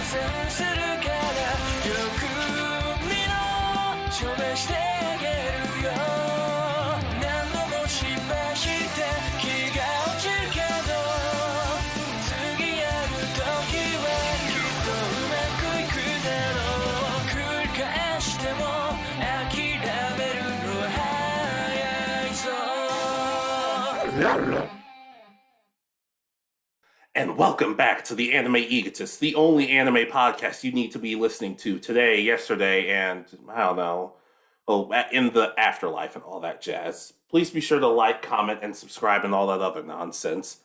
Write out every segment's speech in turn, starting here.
戦するからよく見ろ証明してあげるよ何度も失敗して気が落ちるけど次やる時はきっとうまくいくだろう繰り返しても諦めるのは早いぞAnd welcome back to the Anime Egotists, the only anime podcast you need to be listening to today, yesterday, and I don't know, in the afterlife and all that jazz. Please be sure to like, comment, and subscribe and all that other nonsense.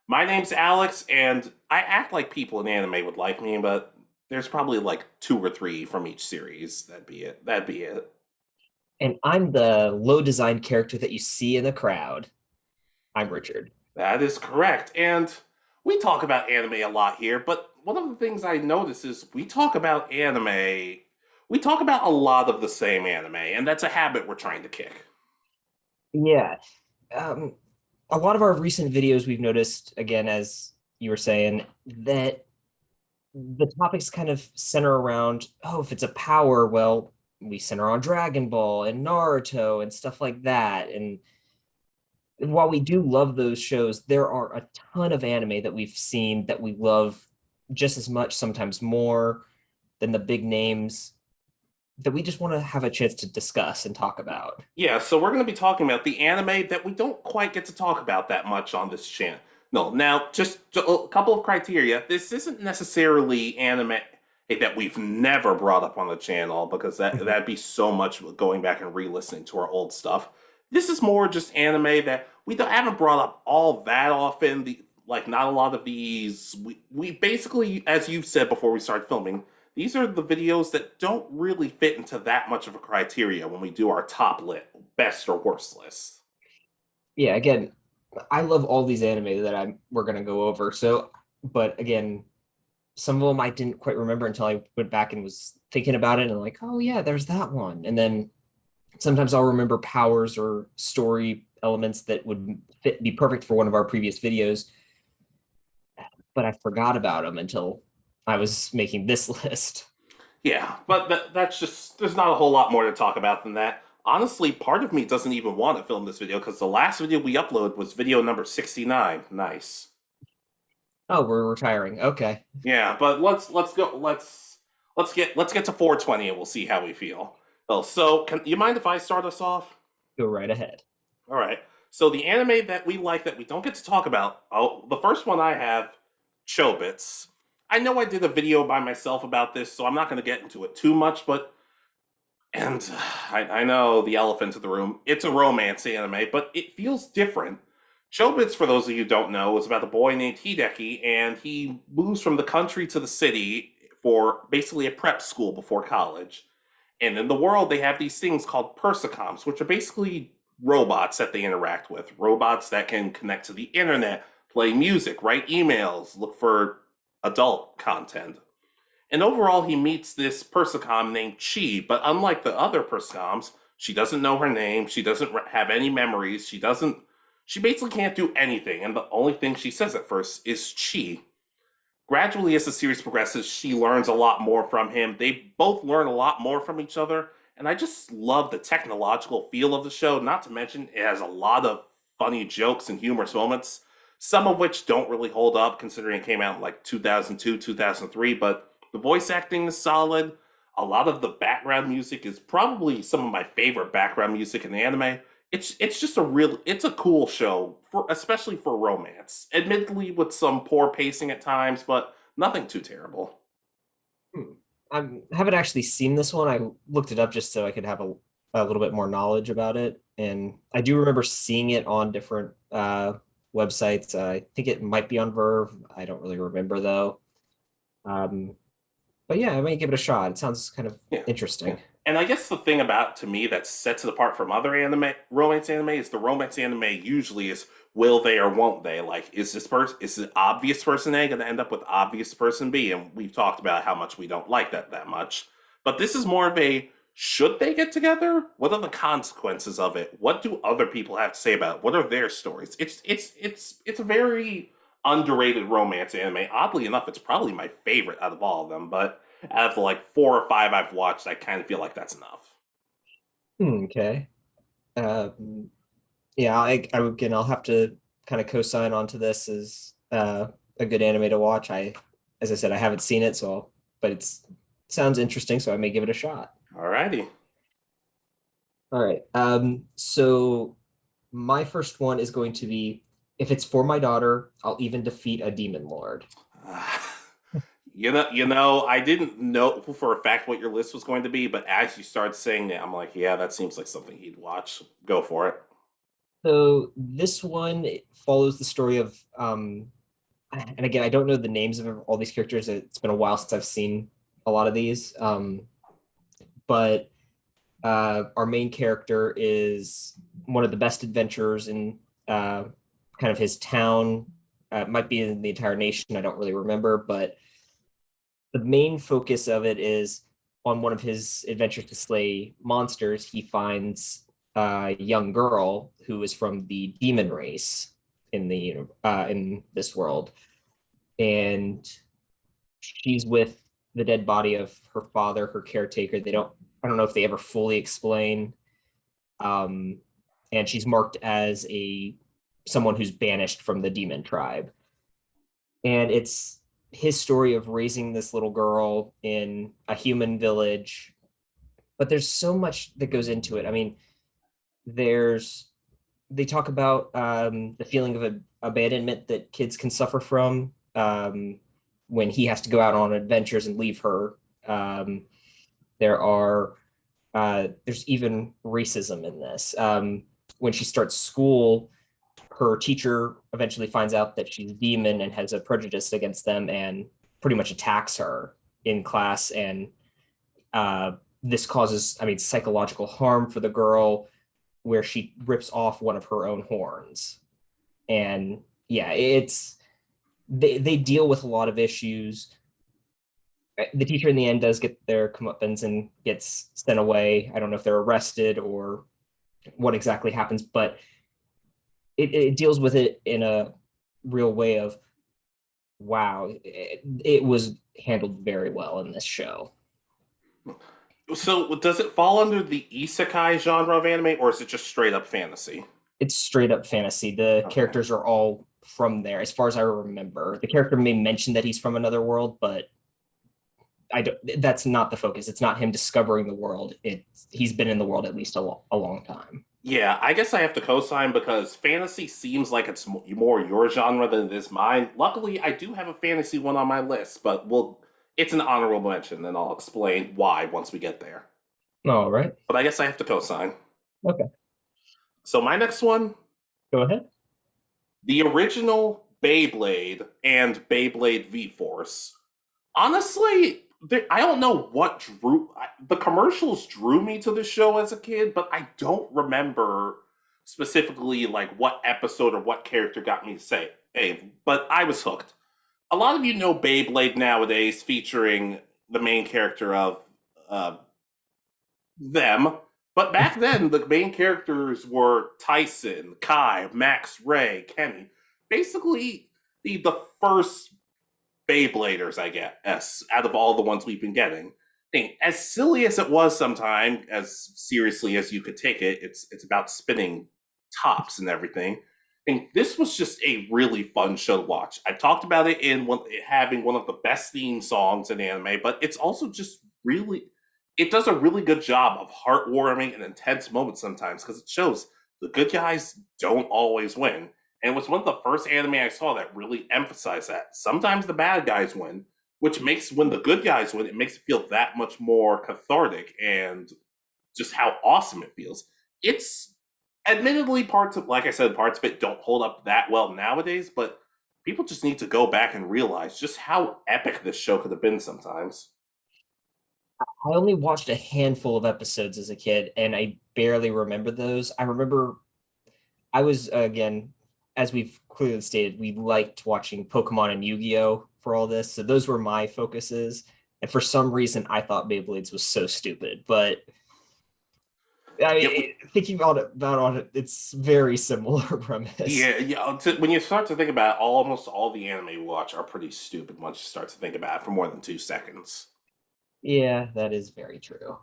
My name's Alex, and I act like people in anime would like me, but there's probably like 2 or 3 from each series. That'd be it. And I'm the low design character that you see in the crowd. I'm Richard. That is correct, and we talk about anime a lot here, but one of the things I notice is we talk about a lot of the same anime, and that's a habit we're trying to kick. Yeah. A lot of our recent videos, we've noticed, again, as you were saying, that the topics kind of center around, if it's a power, well, we center on Dragon Ball and Naruto and stuff like that. And while we do love those shows, there are a ton of anime that we've seen that we love just as much, sometimes more than the big names that we just want to have a chance to discuss and talk about. Yeah, so we're going to be talking about the anime that we don't quite get to talk about that much on this channel. No, now, just a couple of criteria. This isn't necessarily anime that we've never brought up on the channel, because that'd be so much going back and re-listening to our old stuff. This is more just anime that we haven't brought up all that often. Not a lot of these. We basically, as you've said before we started filming, these are the videos that don't really fit into that much of a criteria when we do our top best or worst list. Yeah, again, I love all these anime that we're going to go over. So, but again, some of them I didn't quite remember until I went back and was thinking about it and like, oh yeah, there's that one. And then sometimes I'll remember powers or story elements that would be perfect for one of our previous videos, but I forgot about them until I was making this list. Yeah, but that's just, there's not a whole lot more to talk about than that. Honestly, part of me doesn't even want to film this video because the last video we uploaded was video number 69. Nice. Oh, we're retiring. Okay. Yeah, but let's get to 420 and we'll see how we feel. Oh, so you mind if I start us off? Go right ahead. All right. So the anime that we like that we don't get to talk about, the first one I have, Chobits. I know I did a video by myself about this, so I'm not going to get into it too much, and I know the elephant in the room, it's a romance anime, but it feels different. Chobits, for those of you who don't know, is about a boy named Hideki, and he moves from the country to the city for basically a prep school before college. And in the world, they have these things called persocoms, which are basically robots that they interact with. Robots that can connect to the internet, play music, write emails, look for adult content. And overall, he meets this persocom named Chi, but unlike the other persocoms, she doesn't know her name, she doesn't have any memories, she basically can't do anything, and the only thing she says at first is Chi. Gradually, as the series progresses, she learns a lot more from him. They both learn a lot more from each other, and I just love the technological feel of the show, not to mention it has a lot of funny jokes and humorous moments, some of which don't really hold up considering it came out in like 2002, 2003, but the voice acting is solid. A lot of the background music is probably some of my favorite background music in the anime. It's just it's a cool show, especially for romance. Admittedly, with some poor pacing at times, but nothing too terrible. I haven't actually seen this one. I looked it up just so I could have a little bit more knowledge about it. And I do remember seeing it on different websites. I think it might be on Verve. I don't really remember, though. But yeah, I might give it a shot. It sounds kind of interesting. Yeah. And I guess the thing about, to me, that sets it apart from other romance anime is the romance anime usually is will they or won't they? Like, is the obvious person A going to end up with obvious person B? And we've talked about how much we don't like that much. But this is more of a, should they get together? What are the consequences of it? What do other people have to say about it? What are their stories? It's a very underrated romance anime. Oddly enough, it's probably my favorite out of all of them, but out of the like 4 or 5 I've watched, I kind of feel like that's enough. Okay. Um, yeah, again, I'll have to kind of co-sign onto this as a good anime to watch. As I said, I haven't seen it, but it's sounds interesting, so I may give it a shot. Alrighty. All right. So my first one is going to be if it's for my daughter, I'll even defeat a demon lord. I didn't know for a fact what your list was going to be, but as you started saying that, I'm like, yeah, that seems like something he'd watch. Go for it. So this one follows the story of and again, I don't know the names of all these characters. It's been a while since I've seen a lot of these. But our main character is one of the best adventurers in kind of his town. Might be in the entire nation. I don't really remember, but the main focus of it is on one of his adventures to slay monsters. He finds a young girl who is from the demon race in this world, and she's with the dead body of her father, her caretaker. I don't know if they ever fully explain. Um, and she's marked as a someone who's banished from the demon tribe. And it's his story of raising this little girl in a human village. But there's so much that goes into it. I mean, there's they talk about the feeling of abandonment that kids can suffer from when he has to go out on adventures and leave her. Um, there's even racism in this. When she starts school, her teacher eventually finds out that she's a demon and has a prejudice against them and pretty much attacks her in class. And this causes, I mean, psychological harm for the girl where she rips off one of her own horns. And yeah, they deal with a lot of issues. The teacher in the end does get their comeuppance and gets sent away. I don't know if they're arrested or what exactly happens, but it deals with it in a real way of wow, it was handled very well in this show. So, does it fall under the isekai genre of anime, or is it just straight up fantasy? It's straight up fantasy. The Okay. characters are all from there, as far as I remember. The character may mention that he's from another world, but I don't. That's not the focus. It's not him discovering the world. He's been in the world at least a long time. Yeah, I guess I have to co-sign because fantasy seems like it's more your genre than it is mine. Luckily, I do have a fantasy one on my list, but it's an honorable mention, and I'll explain why once we get there. All right. But I guess I have to co-sign. Okay. So my next one, Go ahead. the original Beyblade and Beyblade V-Force. Honestly, I don't know what the commercials drew me to the show as a kid, but I don't remember specifically like what episode or what character got me to say, hey, but I was hooked. A lot of you know Beyblade nowadays featuring the main character of uh, them, but back then the main characters were Tyson, Kai, Max, Ray, Kenny. Basically, the first Beybladers, I guess, out of all the ones we've been getting. As silly as it was sometimes, as seriously as you could take it, it's about spinning tops and everything. And this was just a really fun show to watch. I talked about it in having one of the best theme songs in anime, but it's also just really, it does a really good job of heartwarming and intense moments sometimes because it shows the good guys don't always win. And it was one of the first anime I saw that really emphasized that. Sometimes the bad guys win, which makes when the good guys win, it makes it feel that much more cathartic and just how awesome it feels. It's admittedly like I said, parts of it don't hold up that well nowadays, but people just need to go back and realize just how epic this show could have been sometimes. I only watched a handful of episodes as a kid, and I barely remember those. I remember I was again, as we've clearly stated, we liked watching Pokemon and Yu-Gi-Oh for all this, so those were my focuses. And for some reason, I thought Beyblades was so stupid, but I Yeah, mean, thinking about it, it's very similar premise. yeah. When you start to think about it, almost all the anime we watch are pretty stupid once you start to think about it for more than 2 seconds. Yeah, that is very true.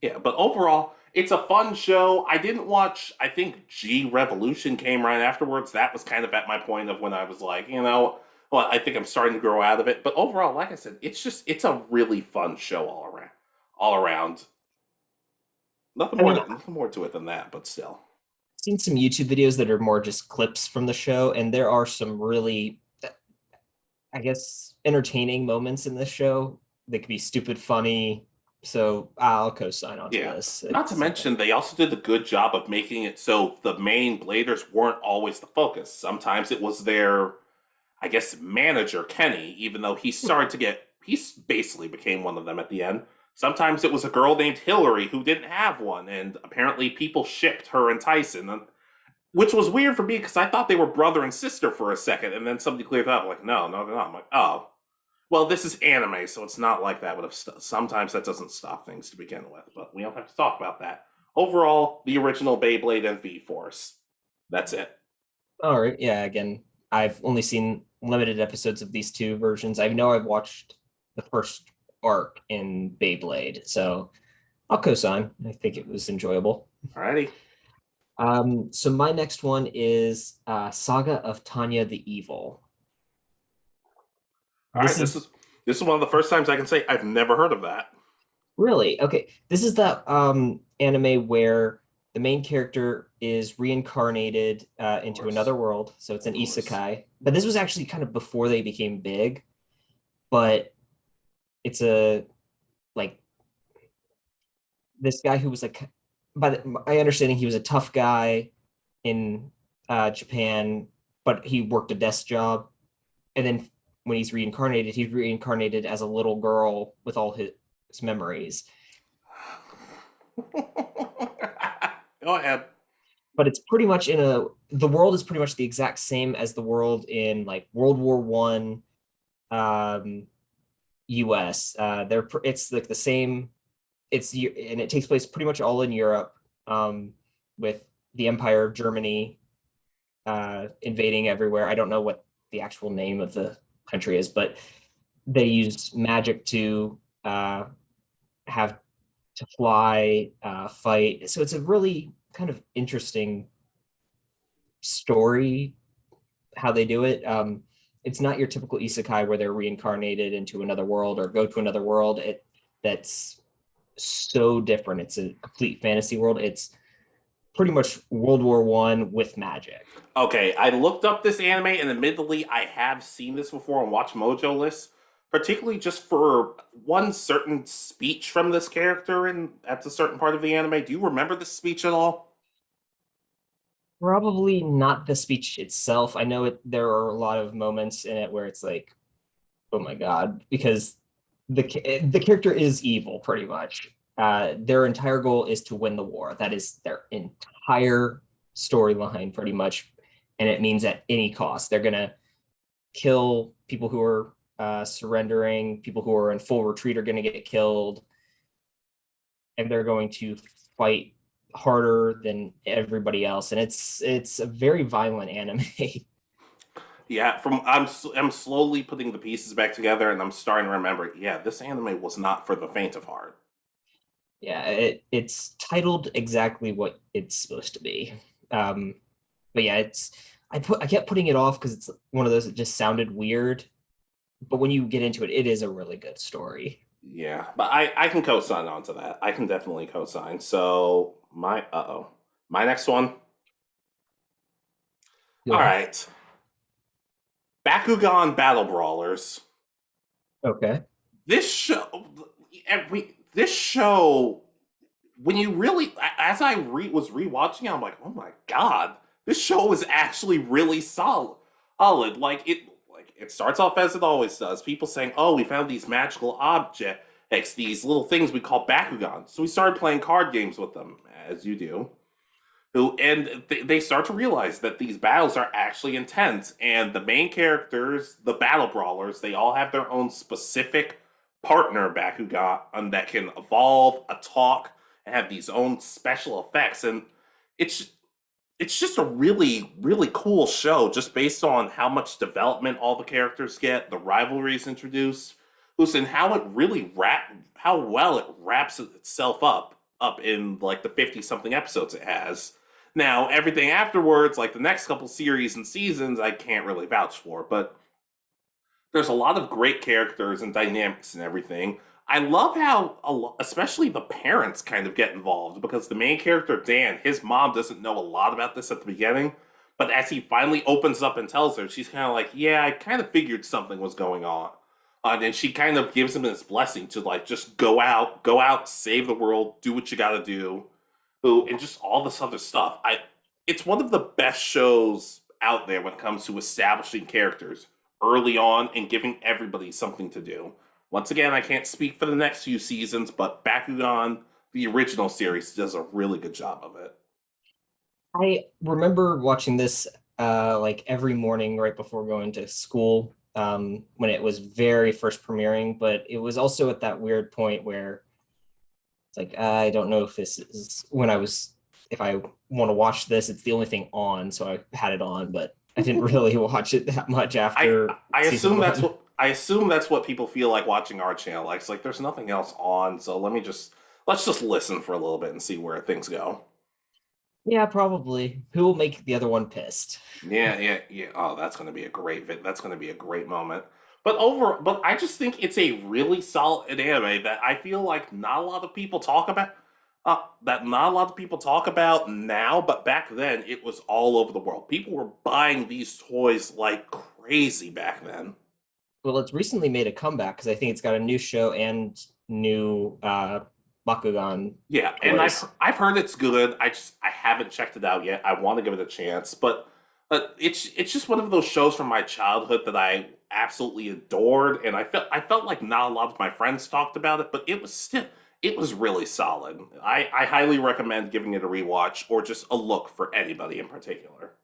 Yeah, but overall, it's a fun show. I didn't watch, I think G Revolution came right afterwards. That was kind of at my point of when I was like, well, I think I'm starting to grow out of it. But overall, like I said, it's a really fun show all around. All around. I mean, Nothing more to it than that, but still. I've seen some YouTube videos that are more just clips from the show, and there are some really, I guess, entertaining moments in this show. They could be stupid funny. So I'll co-sign onto Yeah. this. Not to It's mention, they also did a good job of making it so the main bladers weren't always the focus. Sometimes it was their, I guess, manager, Kenny, even though he basically became one of them at the end. Sometimes it was a girl named Hillary who didn't have one, and apparently people shipped her and Tyson, which was weird for me because I thought they were brother and sister for a second, and then somebody cleared up, like, no, no, they're not. I'm like, oh. Well, this is anime, so it's not like that, but sometimes that doesn't stop things to begin with, but we don't have to talk about that. Overall, the original Beyblade and V-Force. That's it. all right. Yeah, again, I've only seen limited episodes of these two versions. I know I've watched the first arc in Beyblade, so I'll co-sign. I think it was enjoyable. Alrighty. So my next one is Saga of Tanya the Evil. All right, This is this is one of the first times I can say I've never heard of that. really okay. This is that anime where the main character is reincarnated Of into course. another world. So it's an Of course. isekai. But this was actually kind of before they became big. But it's a like this guy who was like, my understanding, he was a tough guy in Japan, but he worked a desk job. And then when he's reincarnated as a little girl with all his memories. Go ahead. But it's pretty much the world is pretty much the exact same as the world in like World War One, US. It's like the same. And it takes place pretty much all in Europe, with the Empire of Germany invading everywhere. I don't know what the actual name of the country is, but they use magic to have to fly, fight. So it's a really kind of interesting story how they do it. It's not your typical isekai where they're reincarnated into another world or go to another world. That's so different. It's a complete fantasy world. It's pretty much World War One with magic. Okay, I looked up this anime, and admittedly, I have seen this before on Watch Mojo lists, particularly just for one certain speech from this character in at a certain part of the anime. Do you remember this speech at all? Probably not the speech itself. I know there are a lot of moments in it where it's like, oh my god, because the character is evil pretty much. Their entire goal is to win the war. That is their entire storyline pretty much, and it means at any cost they're gonna kill people who are surrendering. People who are in full retreat are gonna get killed, and they're going to fight harder than everybody else. And it's a very violent anime. Yeah, I'm slowly putting the pieces back together, and I'm starting to remember. Yeah, this anime was not for the faint of heart. Yeah, it's titled exactly what it's supposed to be. Um, but yeah, I kept putting it off because it's one of those that just sounded weird. But when you get into it, it is a really good story. Yeah, but I can co-sign onto that. I can definitely co-sign. So my next one. Go All ahead. right, Bakugan Battle Brawlers. Okay. This show, this show, when you really, as I was rewatching it, I'm like, oh my god, this show is actually really solid. Solid, like it starts off as it always does. People saying, "Oh, we found these magical objects, these little things we call Bakugan." So we started playing card games with them, as you do. They start to realize that these battles are actually intense, and the main characters, the battle brawlers, they all have their own specific partner Bakugan that can evolve, talk, and have these own special effects, and it's it's just a really, really cool show, just based on how much development all the characters get, the rivalries introduced, and how it really how well it wraps itself up in like the 50 something episodes it has. Now, everything afterwards, like the next couple series and seasons, I can't really vouch for, but there's a lot of great characters and dynamics and everything. I love how, especially the parents kind of get involved because the main character, Dan, his mom doesn't know a lot about this at the beginning. But as he finally opens up and tells her, she's kind of like, yeah, I kind of figured something was going on. And then she kind of gives him this blessing to like just go out, save the world, do what you got to do, and just all this other stuff. It's one of the best shows out there when it comes to establishing characters early on and giving everybody something to do. Once again, I can't speak for the next few seasons, but Bakugan, the original series, does a really good job of it. I remember watching this like every morning right before going to school when it was very first premiering, but it was also at that weird point where it's like I don't know if this is when I was if I want to watch this, it's the only thing on, so I had it on, but I didn't really watch it that much after I season assume that's one. what I assume that's what people feel like watching our channel. Like, it's like there's nothing else on, so let's just listen for a little bit and see where things go. Yeah, probably. Who will make the other one pissed? Yeah. Oh, that's gonna be a great That's gonna be a great moment. But I just think it's a really solid anime that I feel like not a lot of people talk about. That not a lot of people talk about now, but back then it was all over the world. People were buying these toys like crazy back then. Well, it's recently made a comeback because I think it's got a new show and new Bakugan Yeah, and toys. I've heard it's good. I haven't checked it out yet. I want to give it a chance, but it's just one of those shows from my childhood that I absolutely adored, and I felt like not a lot of my friends talked about it, but it was really solid. I highly recommend giving it a rewatch or just a look for anybody in particular.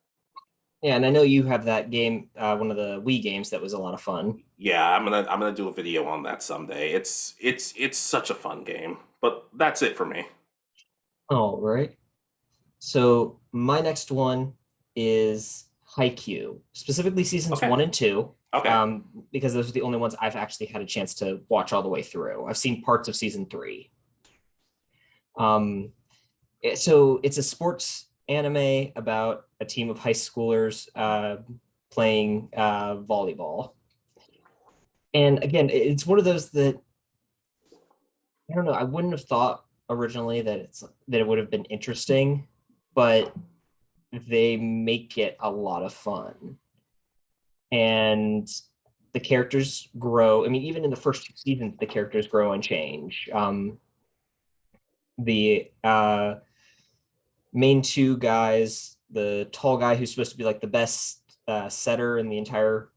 Yeah, and I know you have that game, one of the Wii games that was a lot of fun. Yeah, I'm gonna do a video on that someday. It's such a fun game. But that's it for me. All right. So my next one is Haikyuu, specifically seasons Okay. one and two, Okay. because those are the only ones I've actually had a chance to watch all the way through. I've seen parts of season three. Um, so it's a sports anime about a team of high schoolers playing volleyball. And again, it's one of those that I don't know. I wouldn't have thought originally that it would have been interesting, but they make it a lot of fun. And the characters grow. I mean, even in the first two seasons, the characters grow and change. The main two guys, the tall guy who's supposed to be like the best setter in the entire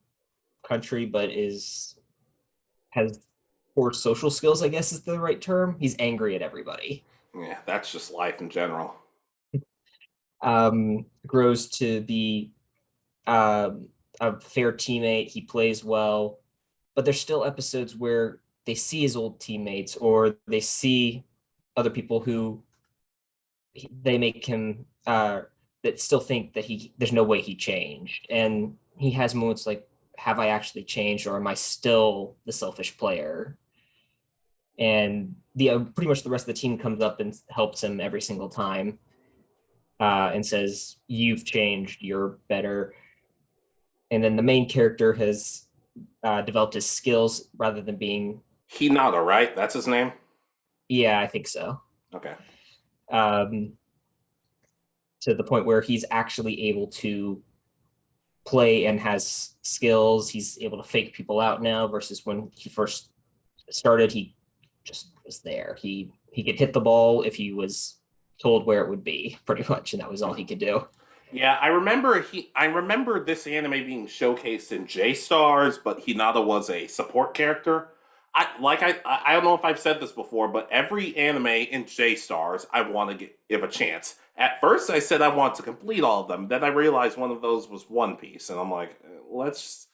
country, but has poor social skills, I guess is the right term. He's angry at everybody. Yeah, that's just life in general. Grows to be a fair teammate. He plays well, but there's still episodes where they see his old teammates or they see other people who they make him that still think that there's no way he changed, and he has moments like, have I actually changed or am I still the selfish player? And the pretty much the rest of the team comes up and helps him every single time and says, you've changed, you're better. And then the main character has developed his skills rather than being. Hinata, right? That's his name? Yeah, I think so. Okay. um, to the point where he's actually able to play and has skills. He's able to fake people out now versus when he first started, he just was there. He could hit the ball if he was told where it would be, pretty much, and that was all he could do. Yeah, I remember this anime being showcased in J Stars, but Hinata was a support character. I don't know if I've said this before, but every anime in J Stars I want to give a chance. At first I said I want to complete all of them. Then I realized one of those was One Piece, and I'm like, let's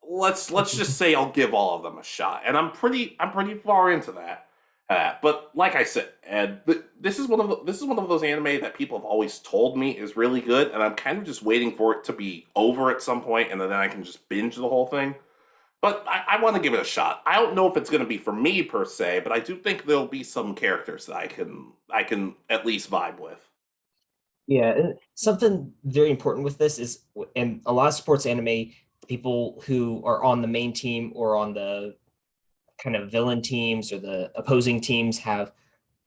just say I'll give all of them a shot. And I'm pretty far into that. But like I said, Ed, this is one of those anime that people have always told me is really good, and I'm kind of just waiting for it to be over at some point, and then I can just binge the whole thing. But I want to give it a shot. I don't know if it's going to be for me per se, but I do think there'll be some characters that I can at least vibe with. Yeah, and something very important with this is, in a lot of sports anime, people who are on the main team or on the kind of villain teams or the opposing teams have,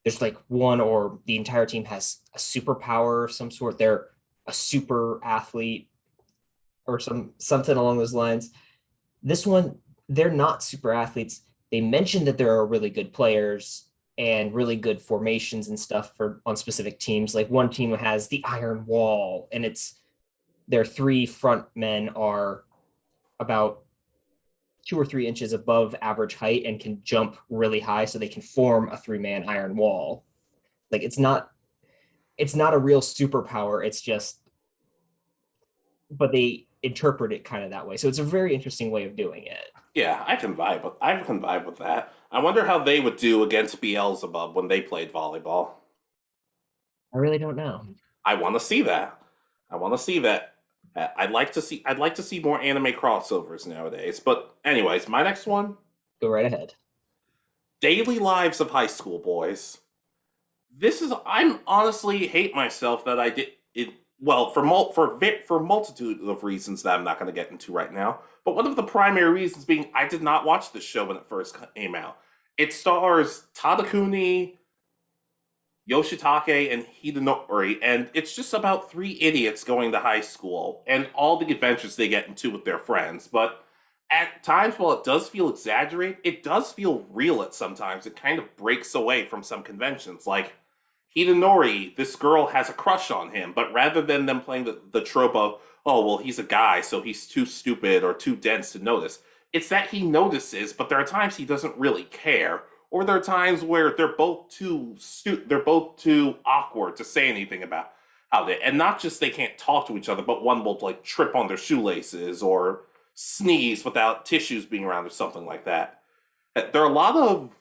there's like one or the entire team has a superpower of some sort. They're a super athlete or something along those lines. This one, they're not super athletes. They mentioned that there are really good players and really good formations and stuff for on specific teams. Like one team has the iron wall, and it's their three front men are about 2 or 3 inches above average height and can jump really high, so they can form a three-man iron wall. Like it's not a real superpower. It's just, but they interpret it kind of that way. So it's a very interesting way of doing it. Yeah, I can vibe with that. I wonder how they would do against Beelzebub when they played volleyball. I really don't know. I want to see that. I want to see that. I'd like to see more anime crossovers nowadays. But anyways, my next one, Go right ahead. Daily Lives of High School Boys. This is I'm honestly hate myself that I did it. Well, for multitude of reasons that I'm not going to get into right now. But one of the primary reasons being I did not watch this show when it first came out. It stars Tadakuni, Yoshitake, and Hidenori, and it's just about three idiots going to high school and all the adventures they get into with their friends. But at times, while it does feel exaggerated, it does feel real at sometimes. It kind of breaks away from some conventions. Like Hidenori, this girl has a crush on him, but rather than them playing the trope of, oh, well, he's a guy, so he's too stupid or too dense to notice, it's that he notices, but there are times he doesn't really care. Or there are times where they're both too awkward to say anything about how they, and not just they can't talk to each other, but one will like trip on their shoelaces or sneeze without tissues being around or something like that. There are a lot of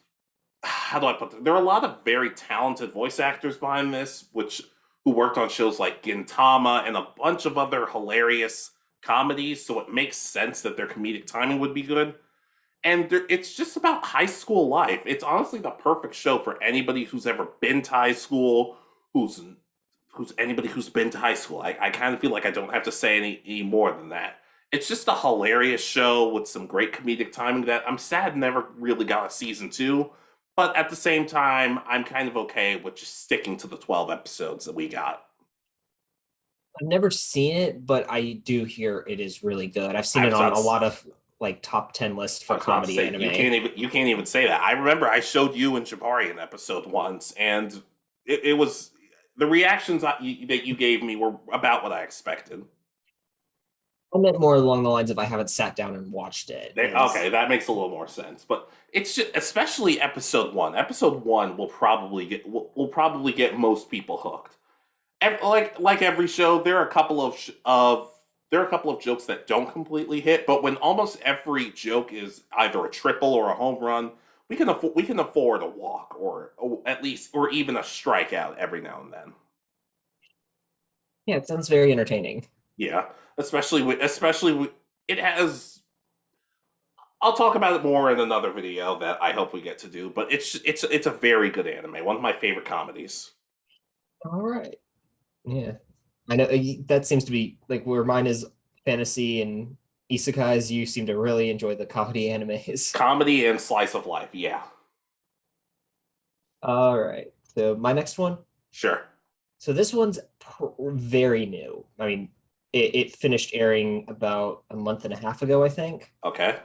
how do I put this? There are a lot of very talented voice actors behind this, which who worked on shows like Gintama and a bunch of other hilarious comedies, so it makes sense that their comedic timing would be good. And it's just about high school life. It's honestly the perfect show for anybody who's ever been to high school, who's who's anybody who's been to high school. I kind of feel like I don't have to say any more than that. It's just a hilarious show with some great comedic timing that I'm sad never really got a season two. But at the same time, I'm kind of okay with just sticking to the 12 episodes that we got. I've never seen it, but I do hear it is really good. I've seen I it was on about a to, lot of like top 10 lists I for was about to comedy say anime. you can't even say that. I remember I showed you and Jabari an episode once, and it was the reactions that you gave me were about what I expected. I meant more along the lines of I haven't sat down and watched it. Okay, that makes a little more sense. But it's just, especially episode one. Episode one will probably get most people hooked. Like every show, there are a couple of jokes that don't completely hit. But when almost every joke is either a triple or a home run, we can afford a walk or at least or even a strikeout every now and then. Yeah, it sounds very entertaining. Yeah, especially with it has. I'll talk about it more in another video that I hope we get to do. But it's a very good anime. One of my favorite comedies. All right. Yeah. I know that seems to be like where mine is fantasy and isekais. You seem to really enjoy the comedy animes. Comedy and slice of life. Yeah, All right. So my next one. sure. So this one's very new. I mean, it finished airing about a month and a half ago, I think. Okay.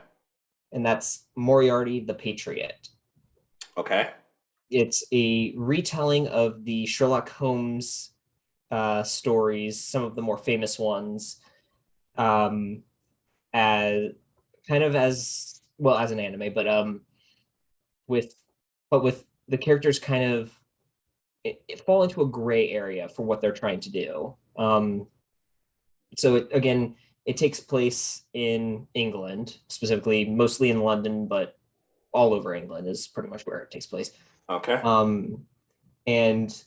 And that's Moriarty the Patriot. Okay. It's a retelling of the Sherlock Holmes stories, some of the more famous ones, um, as kind of as well as an anime, but with with the characters kind of it fall into a gray area for what they're trying to do. So it takes place in England, specifically, mostly in London, but all over England is pretty much where it takes place. Okay. And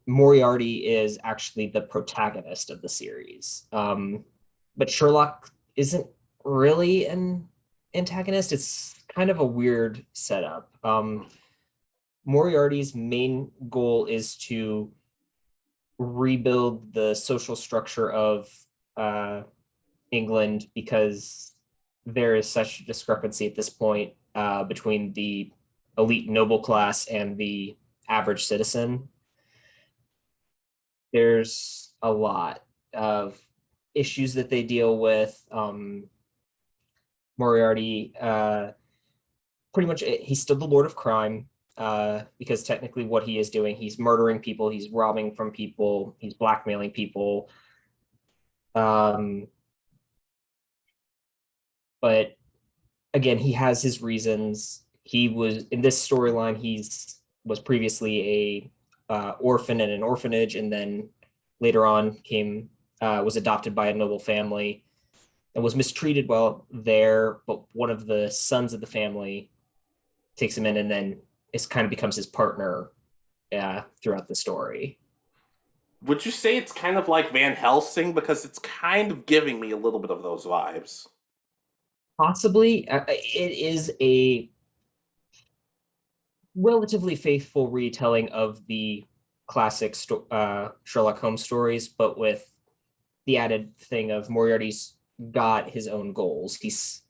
Moriarty is actually the protagonist of the series. But Sherlock isn't really an antagonist. It's kind of a weird setup. Moriarty's main goal is to rebuild the social structure of England because there is such a discrepancy at this point between the elite noble class and the average citizen. There's a lot of issues that they deal with. Moriarty, pretty much, he's still the Lord of Crime because technically what he is doing, he's murdering people, he's robbing from people, he's blackmailing people. But again, he has his reasons. He was in this storyline. Was previously a orphan in an orphanage, and then later on was adopted by a noble family, and was mistreated while there. But one of the sons of the family takes him in, and then it kind of becomes his partner throughout the story. Would you say it's kind of like Van Helsing? Because it's kind of giving me a little bit of those vibes. Possibly, it is a relatively faithful retelling of the classic Sherlock Holmes stories, but with the added thing of Moriarty's got his own goals. He's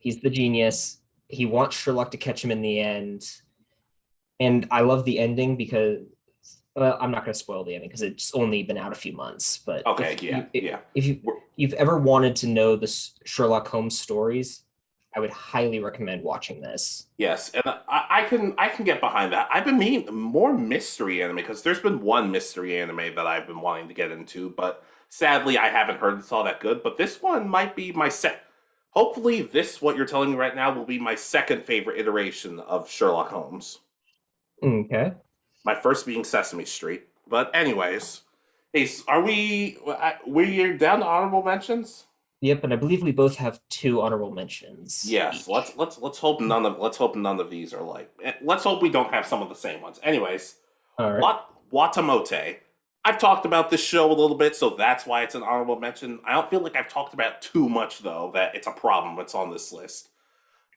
the genius. He wants Sherlock to catch him in the end. And I love the ending because I'm not going to spoil the ending because it's only been out a few months. But okay, if you've ever wanted to know the Sherlock Holmes stories, I would highly recommend watching this. Yes, and I can get behind that. I've been meaning more mystery anime because there's been one mystery anime that I've been wanting to get into, but sadly I haven't heard it's all that good. But this one might be my Hopefully, what you're telling me right now will be my second favorite iteration of Sherlock Holmes. Okay. My first being Sesame Street. But anyways, hey, are we're down to honorable mentions? Yep, and I believe we both have 2 honorable mentions. Yes, let's hope none of these are like. Let's hope we don't have some of the same ones. Anyways, all right. Watamote. I've talked about this show a little bit, so that's why it's an honorable mention. I don't feel like I've talked about too much though that it's a problem. It's on this list.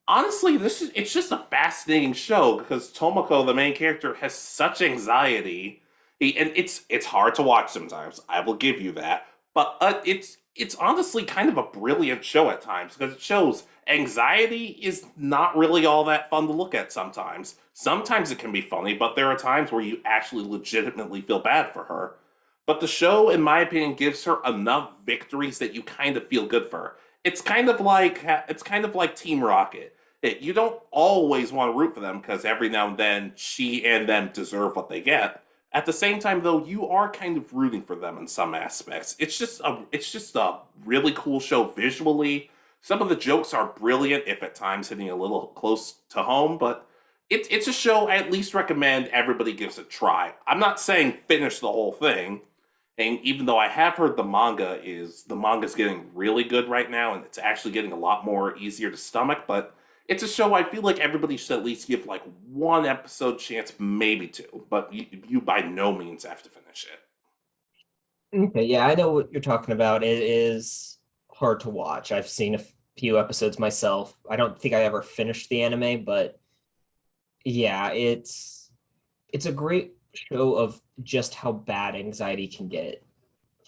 Honestly, it's just a fascinating show because Tomoko, the main character, has such anxiety, and it's hard to watch sometimes. I will give you that, but it's honestly kind of a brilliant show at times because it shows anxiety is not really all that fun to look at sometimes. Sometimes it can be funny, but there are times where you actually legitimately feel bad for her. But the show, in my opinion, gives her enough victories that you kind of feel good for her. It's kind of like Team Rocket. You don't always want to root for them because every now and then she and them deserve what they get. At the same time, though, you are kind of rooting for them in some aspects. It's just a really cool show visually. Some of the jokes are brilliant, if at times hitting a little close to home, but it's a show I at least recommend everybody gives a try. I'm not saying finish the whole thing, and even though I have heard the manga's getting really good right now, and it's actually getting a lot more easier to stomach, but it's a show I feel like everybody should at least give like one episode chance, maybe 2, but you by no means have to finish it. Okay, yeah, I know what you're talking about. It is hard to watch. I've seen a few episodes myself. I don't think I ever finished the anime, but yeah, it's a great show of just how bad anxiety can get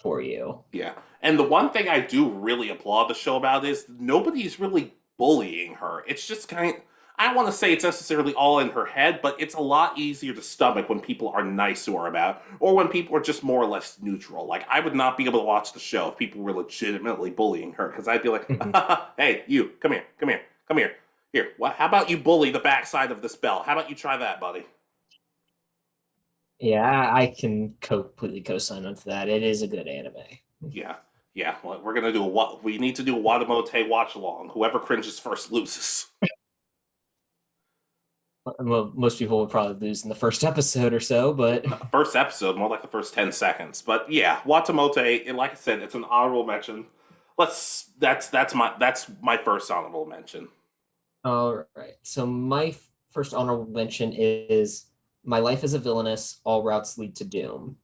for you. Yeah. And the one thing I do really applaud the show about is nobody's really bullying her. It's just I don't want to say it's necessarily all in her head, but it's a lot easier to stomach when people are nice to her about, or when people are just more or less neutral. Like, I would not be able to watch the show if people were legitimately bullying her, because I'd be like, hey, you, come here. Here, how about you bully the backside of this bell? How about you try that, buddy? Yeah, I can completely co-sign onto that. It is a good anime. Yeah. Well, we're gonna do we need to do a Watamote watch along. Whoever cringes first loses. Well, most people would probably lose in the first episode or so, but First episode, more like the first 10 seconds. But yeah, Watamote, like I said, it's an honorable mention. That's my first honorable mention. All right. So my first honorable mention is My Life as a Villainess, All Routes Lead to Doom.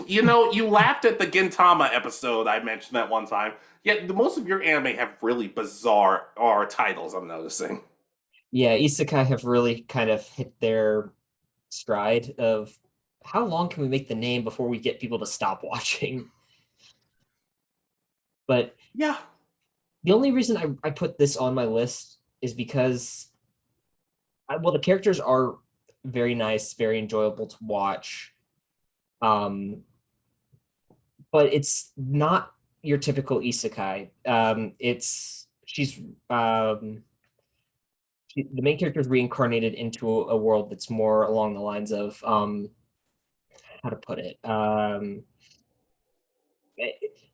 You know, you laughed at the Gintama episode I mentioned that one time. Yet most of your anime have really bizarre titles. I'm noticing. Yeah, isekai have really kind of hit their stride of how long can we make the name before we get people to stop watching? But Yeah. the only reason I put this on my list is because well, the characters are very nice, very enjoyable to watch. Um, but it's not your typical isekai. Um, the main character is reincarnated into a world that's more along the lines of how to put it.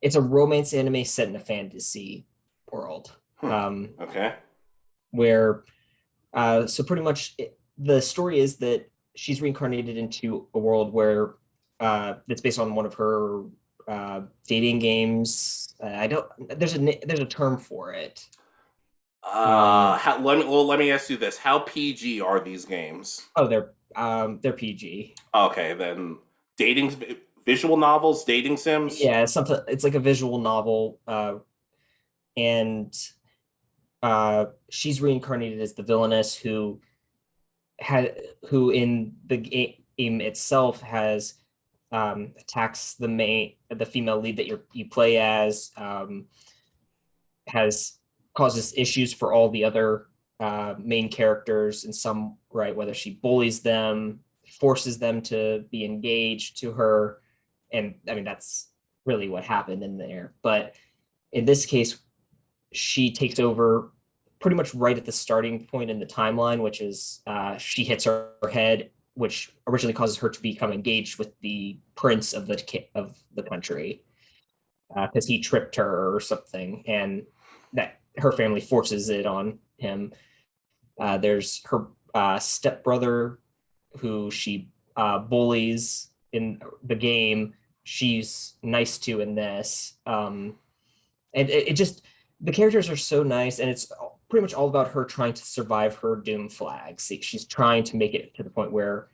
It's a romance anime set in a fantasy world. Hmm. Um, Okay. where so pretty much the story is that she's reincarnated into a world where that's based on one of her dating games. I don't. There's a term for it. Let me ask you this: how PG are these games? Oh, they're PG. Okay, then dating visual novels, dating sims. Yeah, it's something. It's like a visual novel, and she's reincarnated as the villainess who in the game itself has attacks the female lead that you play as, has causes issues for all the other main characters in some right, whether she bullies them, forces them to be engaged to her, and I mean that's really what happened in there. But in this case, she takes over pretty much right at the starting point in the timeline, which is she hits her head, which originally causes her to become engaged with the prince of the country because he tripped her or something, and that her family forces it on him. There's her stepbrother who she bullies in the game. She's nice to in this. And it just the characters are so nice, and it's pretty much all about her trying to survive her doom flag. See, she's trying to make it to the point where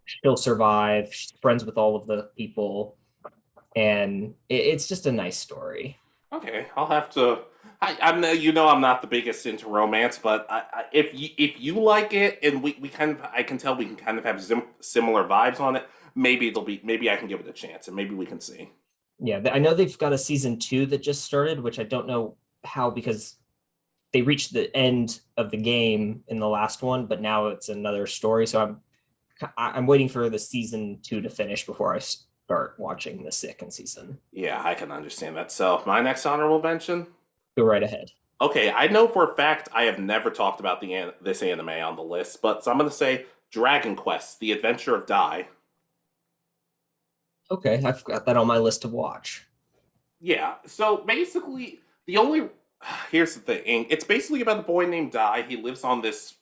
she'll survive. She's friends with all of the people, and it's just a nice story. Okay, I'll have to. I'm you know I'm not the biggest into romance, but if you like it and we kind of I can tell we can kind of have similar vibes on it. Maybe I can give it a chance and maybe we can see. Yeah, I know they've got a season two that just started, which I don't know how because they reached the end of the game in the last one, but now it's another story. So I'm waiting for the season two to finish before I start watching the second season. Yeah, I can understand that. So my next honorable mention. Go right ahead. Okay, I know for a fact I have never talked about this anime on the list, but so I'm going to say Dragon Quest: The Adventure of Dai. Okay, I've got that on my list to watch. Yeah, so basically, the only here's the thing. It's basically about a boy named Dai. He lives on this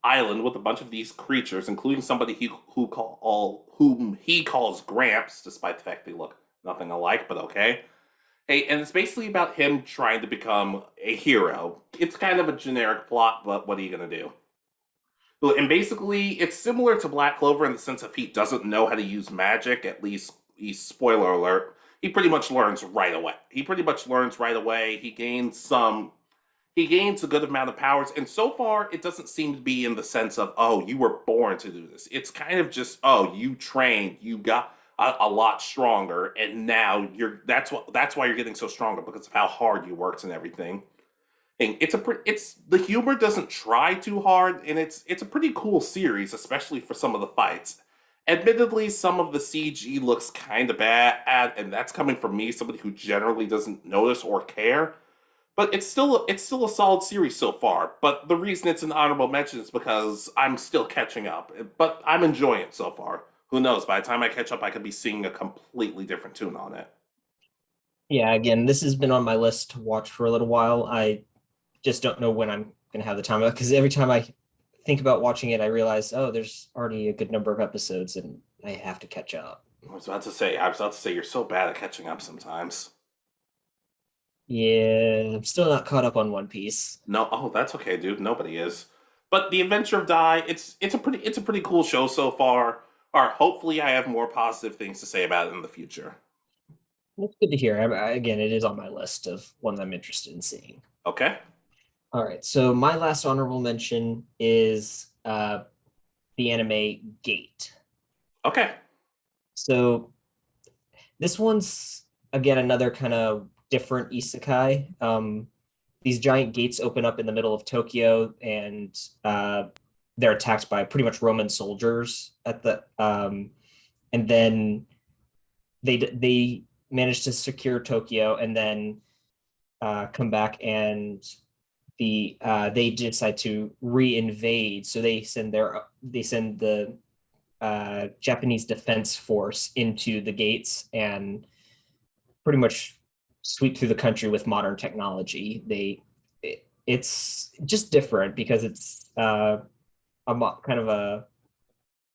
island with a bunch of these creatures, including somebody whom he calls Gramps, despite the fact they look nothing alike. But okay. Hey, and it's basically about him trying to become a hero. It's kind of a generic plot, but what are you gonna do? And basically, it's similar to Black Clover in the sense of he doesn't know how to use magic. At least, spoiler alert, he pretty much learns right away. He gains a good amount of powers, and so far, it doesn't seem to be in the sense of you were born to do this. It's kind of just you trained, you got a lot stronger, and now that's why you're getting so stronger because of how hard you worked and everything. And it's the humor doesn't try too hard, and it's a pretty cool series, especially for some of the fights. Admittedly, some of the CG looks kind of bad, and that's coming from me, somebody who generally doesn't notice or care. But it's still a solid series so far. But the reason it's an honorable mention is because I'm still catching up. But I'm enjoying it so far. Who knows? By the time I catch up, I could be seeing a completely different tune on it. Yeah, again, this has been on my list to watch for a little while. I just don't know when I'm going to have the time because every time I think about watching it, I realize, oh, there's already a good number of episodes and I have to catch up. I was about to say you're so bad at catching up sometimes. Yeah, I'm still not caught up on One Piece. No, oh, that's okay, dude. Nobody is. But The Adventure of Dai, it's a pretty cool show so far. Or hopefully, I have more positive things to say about it in the future. That's good to hear. Again, it is on my list of ones I'm interested in seeing. Okay, All right, so my last honorable mention is the anime Gate. okay. So this one's again another kind of different isekai. These giant gates open up in the middle of Tokyo, and they're attacked by pretty much Roman soldiers at and then they manage to secure Tokyo, and then come back, and they decide to re-invade. So they send the Japanese defense force into the gates and pretty much sweep through the country with modern technology. It's just different because it's kind of a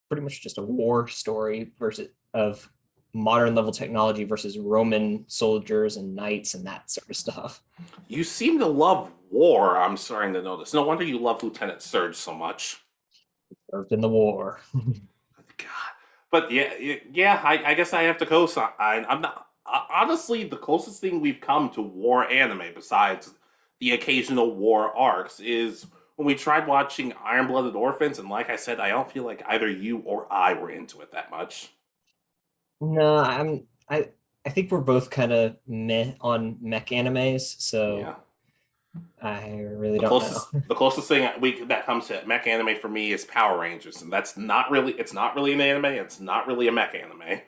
pretty much just a war story versus of modern level technology versus Roman soldiers and knights and that sort of stuff. You seem to love war. I'm starting to notice. No wonder you love Lieutenant Surge so much. Served in the war. God. But yeah. I guess I have to co-sign. I'm not honestly the closest thing we've come to war anime, besides the occasional war arcs, is when we tried watching Iron Blooded Orphans. And like I said, I don't feel like either you or I were into it that much. No, I think we're both kind of meh on mech animes, so Yeah. I really The don't know. closest thing that comes to mech anime for me is Power Rangers, and that's not really it's not really an anime. It's not really a mech anime.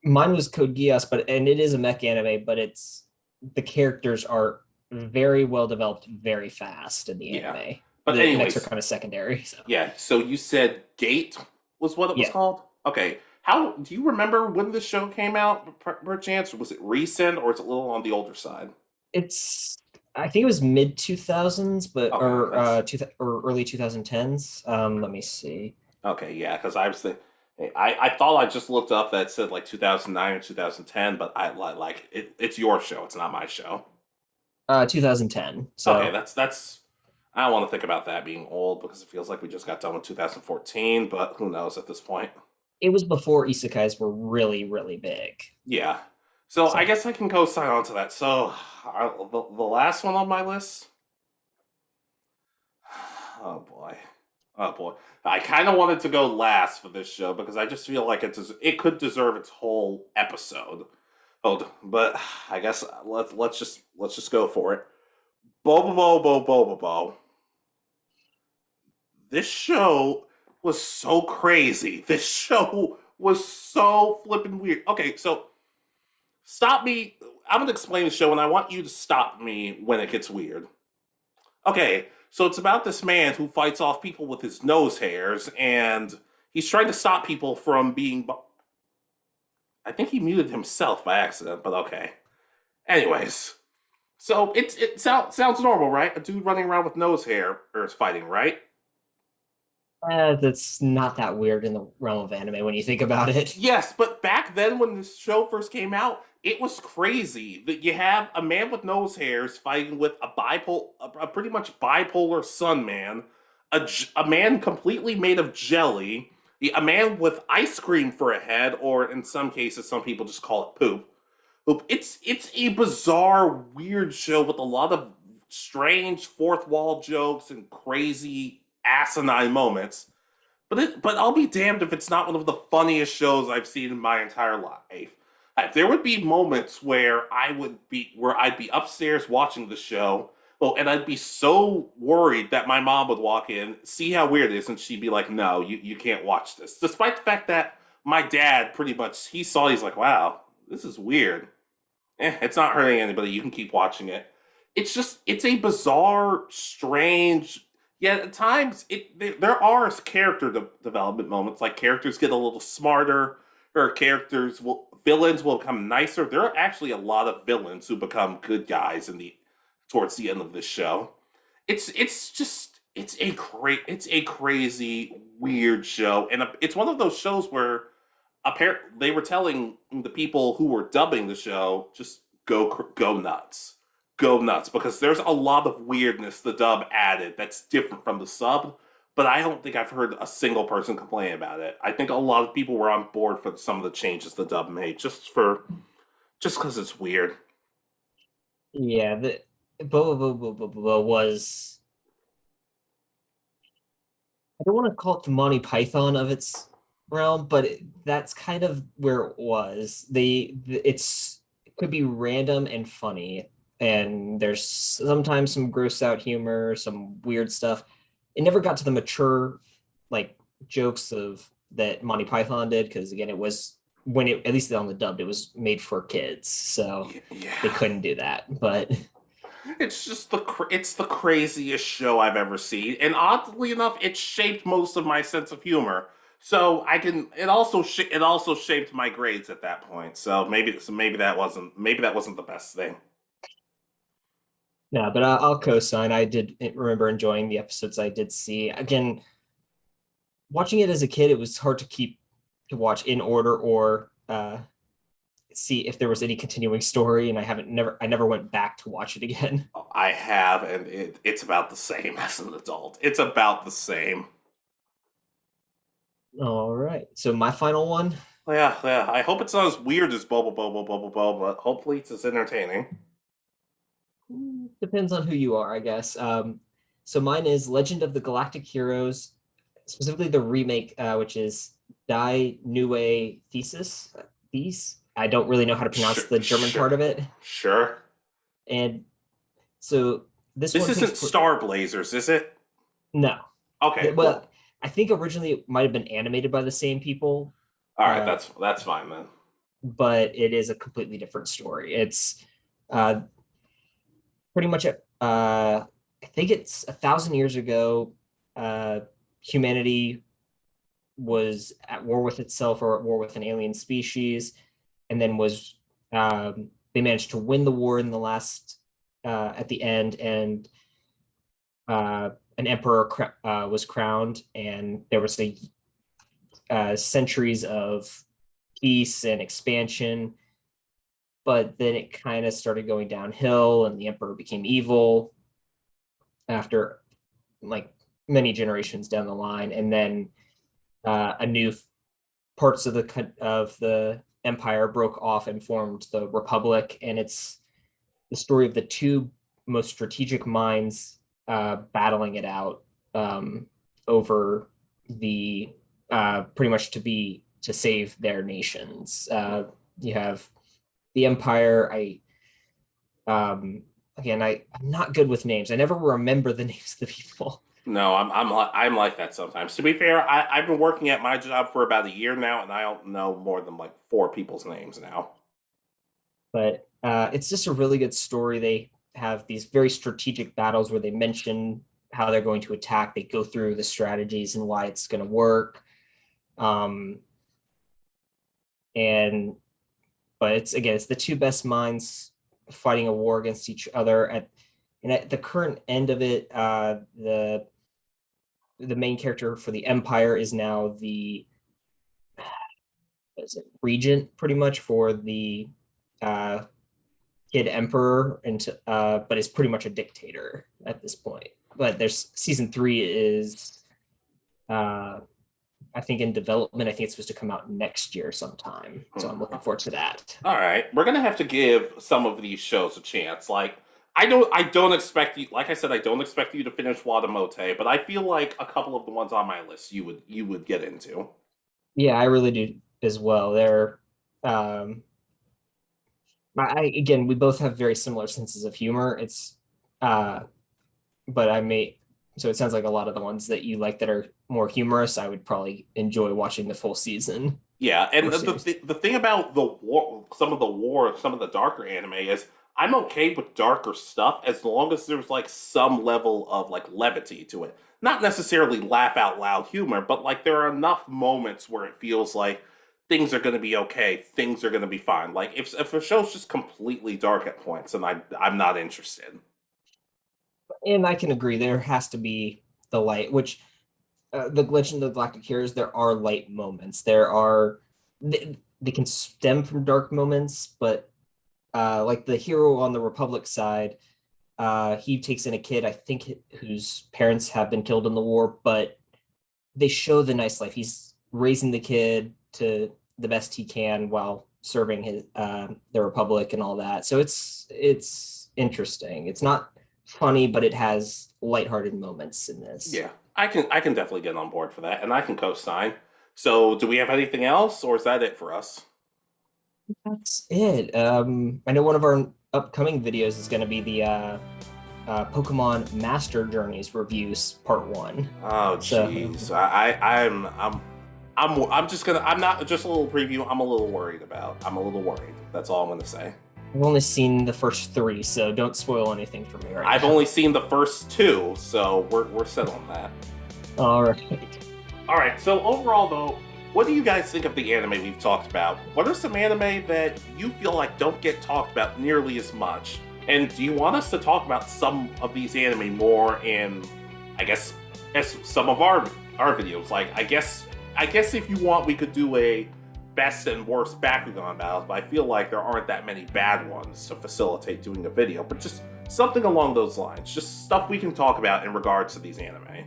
Mine was Code Geass, but and it is a mech anime, but it's the characters are very well developed very fast in the Yeah. anime. But The mechs are anyways, kind of secondary. So yeah. So you said Gate was what it was yeah, called. Okay. How do you remember when the show came out? Per chance, was it recent or is it a little on the older side? it's I think it was mid 2000s, but Okay, that's or early 2010s. Let me see. okay. Yeah, because I was thinking. I thought I just looked up that said like 2009 or 2010, but I like it. It's your show. It's not my show. 2010. Okay, So that's. I don't want to think about that being old because it feels like we just got done with 2014, but who knows at this point. it was before isekais were really, really big. Yeah. So I So guess I can go sign on to that. So the last one on my list. Oh boy. Oh boy. I kind of wanted to go last for this show because I just feel like it could deserve its whole episode. Hold, but I guess let's just go for it. Bo. This show was so crazy. This show was so flippin' weird. Okay, so stop me. I'm gonna explain the show, and I want you to stop me when it gets weird. Okay, so it's about this man who fights off people with his nose hairs, and he's trying to stop people from being. I think he muted himself by accident, but okay. Anyways, so sounds normal, right? A dude running around with nose hair is fighting, right? that's not that weird in the realm of anime when you think about it. Yes, but back then when this show first came out, it was crazy that you have a man with nose hairs fighting with a pretty much bipolar sun man, a man completely made of jelly, a man with ice cream for a head, or in some cases, some people just call it poop. Poop. It's a bizarre, weird show with a lot of strange fourth wall jokes and crazy asinine moments. But I'll be damned if it's not one of the funniest shows I've seen in my entire life. There would be moments where I'd be upstairs watching the show, well, and I'd be so worried that my mom would walk in, see how weird it is, and she'd be like, "No, you can't watch this." Despite the fact that my dad pretty much he's like, "Wow, this is weird." It's not hurting anybody. You can keep watching it. It's a bizarre, strange. Yet at times, there are character development moments. Like characters get a little smarter, or villains will become nicer. There are actually a lot of villains who become good guys towards the end of this show. It's a crazy weird show, and it's one of those shows where apparently they were telling the people who were dubbing the show, just go nuts, go nuts, because there's a lot of weirdness the dub added that's different from the sub. But I don't think I've heard a single person complain about it. I think a lot of people were on board for some of the changes the dub made, just because it's weird. Yeah, the Boba was, I don't want to call it the Monty Python of its realm, but that's kind of where it was. It could be random and funny, and there's sometimes some gross out humor, some weird stuff. It never got to the mature like jokes of that Monty Python did, because again, it was when it, at least on the dubbed, it was made for kids, so they Yeah, couldn't do that. But it's just it's the craziest show I've ever seen, and oddly enough, it shaped most of my sense of humor. So I can. It also shaped my grades at that point. Maybe that wasn't the best thing. no, but I'll co-sign. I did remember enjoying the episodes I did see. Again, watching it as a kid, it was hard to watch in order or see if there was any continuing story, and I never went back to watch it again. I have, and it's about the same as an adult. It's about the same. All right, so my final one. Yeah, yeah. I hope it's not as weird as Bubble, but hopefully it's as entertaining. Depends on who you are, I guess. So mine is Legend of the Galactic Heroes, specifically the remake, which is Die Neue Thesis. These I don't really know how to pronounce the German part of it. Sure. And so this This one isn't Star Blazers, is it? no. Okay, Well, cool. I think originally it might have been animated by the same people, All right, uh, that's fine then. but it is a completely different story. It's uh, pretty much I think it's 1,000 years ago. Uh, humanity was at war with itself or at war with an alien species, and then they managed to win the war in the last at the end, and an emperor was crowned, and there was a centuries of peace and expansion. But then it kind of started going downhill, and the emperor became evil after like many generations down the line, and then a new parts of the empire broke off and formed the republic, and it's the story of the two most strategic minds battling it out over the pretty much to save their nations. You have the empire. I'm not good with names. I never remember the names of the people. No, I'm like that sometimes. To be fair, I've been working at my job for about a year now, and I don't know more than like four people's names now. But it's just a really good story. They have these very strategic battles where they mention how they're going to attack. They go through the strategies and why it's going to work. Um, and but it's the two best minds fighting a war against each other. At the current end of it, the main character for the Empire is now the regent, pretty much, for the uh, kid emperor, and but is pretty much a dictator at this point. But there's season 3 is uh, I think in development. I think it's supposed to come out next year sometime, so I'm looking forward to that. All right, we're gonna have to give some of these shows a chance. Like, I don't expect you. Like I said, I don't expect you to finish Wadamote, but I feel like a couple of the ones on my list you would get into. Yeah, I really do as well. They're um, again, we both have very similar senses of humor. It's uh, but I may so it sounds like a lot of the ones that you like that are more humorous, I would probably enjoy watching the full season Yeah, and or series. the thing about some of the darker anime is I'm okay with darker stuff as long as there's like some level of like levity to it. Not necessarily laugh out loud humor, but like there are enough moments where it feels like things are going to be okay, things are going to be fine. Like if a show's just completely dark at points, and I'm not interested. And I can agree there has to be the light, which the Legend of the Galactic Heroes, there are light moments. They can stem from dark moments, but like the hero on the Republic side, he takes in a kid, I think, whose parents have been killed in the war, but they show the nice life. He's raising the kid to the best he can while serving the Republic and all that. So it's interesting. It's not funny, but it has lighthearted moments in this. Yeah, I can definitely get on board for that, and I can co-sign. So, do we have anything else, or is that it for us? That's it. I know one of our upcoming videos is going to be the Pokemon Master Journeys reviews part 1. Oh, So- jeez, I'm just gonna. I'm not just a little preview. I'm a little worried about. I'm a little worried. That's all I'm gonna say. I've only seen the first 3, so don't spoil anything for me right I've now. only seen the first 2, so we're set on that. All right. All right. So overall, though, what do you guys think of the anime we've talked about? What are some anime that you feel like don't get talked about nearly as much? And do you want us to talk about some of these anime more in, I guess, as some of our videos? Like, I guess if you want, we could do a best and worst Bakugan battles, but I feel like there aren't that many bad ones to facilitate doing a video. But just something along those lines, just stuff we can talk about in regards to these anime.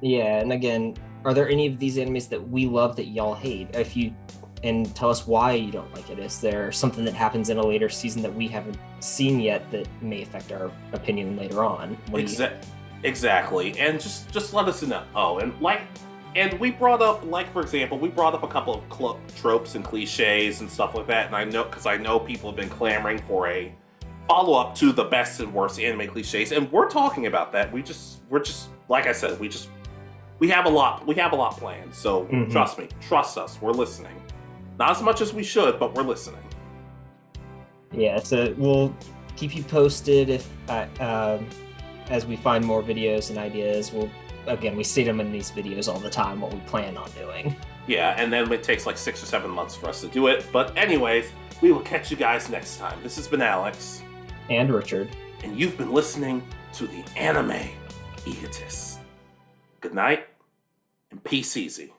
Yeah, and again, are there any of these animes that we love that y'all hate? And tell us why you don't like it. Is there something that happens in a later season that we haven't seen yet that may affect our opinion later on? Exactly, and just let us know. Oh, and we brought up, like, for example, we brought up a couple of tropes and cliches and stuff like that, and I know people have been clamoring for a follow-up to the best and worst anime cliches, and we're talking about that. We're just like I said, we have a lot planned. So trust us, we're listening. Not as much as we should, but we're listening. Yeah, so we'll keep you posted if as we find more videos and ideas. We state them in these videos all the time, what we plan on doing. Yeah, and then it takes like 6 or 7 months for us to do it. But anyways, we will catch you guys next time. This has been Alex. And Richard. And you've been listening to the Anime Egotists. Good night, and peace easy.